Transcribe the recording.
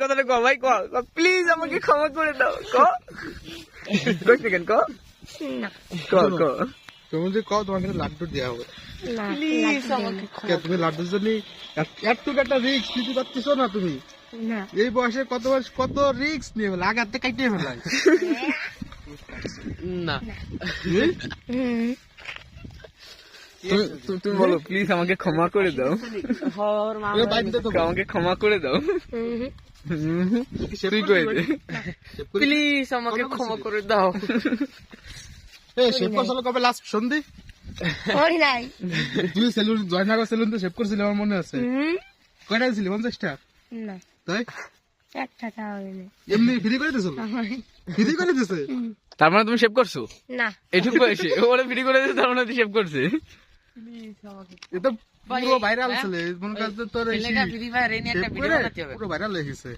কথাটা ক ভাই, ক প্লিজ আমাকে ক্ষমা করে দাও, ক কেন ক না ক ক তুমি যদি কও তোমাকে লাড্ডু দেওয়া হবে। না প্লিজ আমাকে তুমি লাড্ডুর জন্য একটু একটা রিক্স নিতে পারতেছো না তুমি? না এই বয়সে কত রিক্স নিয়ে ফেলে, আগে হাতে কাটিয়ে ফেলাই। না হুম তুমি বলো প্লিজ আমাকে ক্ষমা করে দাও, আমাকে ক্ষমা করে দাও, তুই কই দে প্লিজ আমাকে ক্ষমা করে দাও। শেভ করছিল কবে লাস্ট সন্ধি? করি নাই তুই সেলুন জয়নগর সেলুন তো শেভ করছিলি আমার মনে আছে। হুম কয়টা দিছিলি? 50টা? না তাই একটা তাহলে না এমনি ফ্রি করে দিছিল? ফ্রি করে দিছে? তার মানে তুমি শেভ করছো না এটুকু এসে ওরা ফ্রি করে দিয়েছে, তার মানে তুই শেভ করছে। এটা পুরো ভাইরাল ছিল মনে কাছে তোর পুরো ভাইরাল হয়ে গেছে।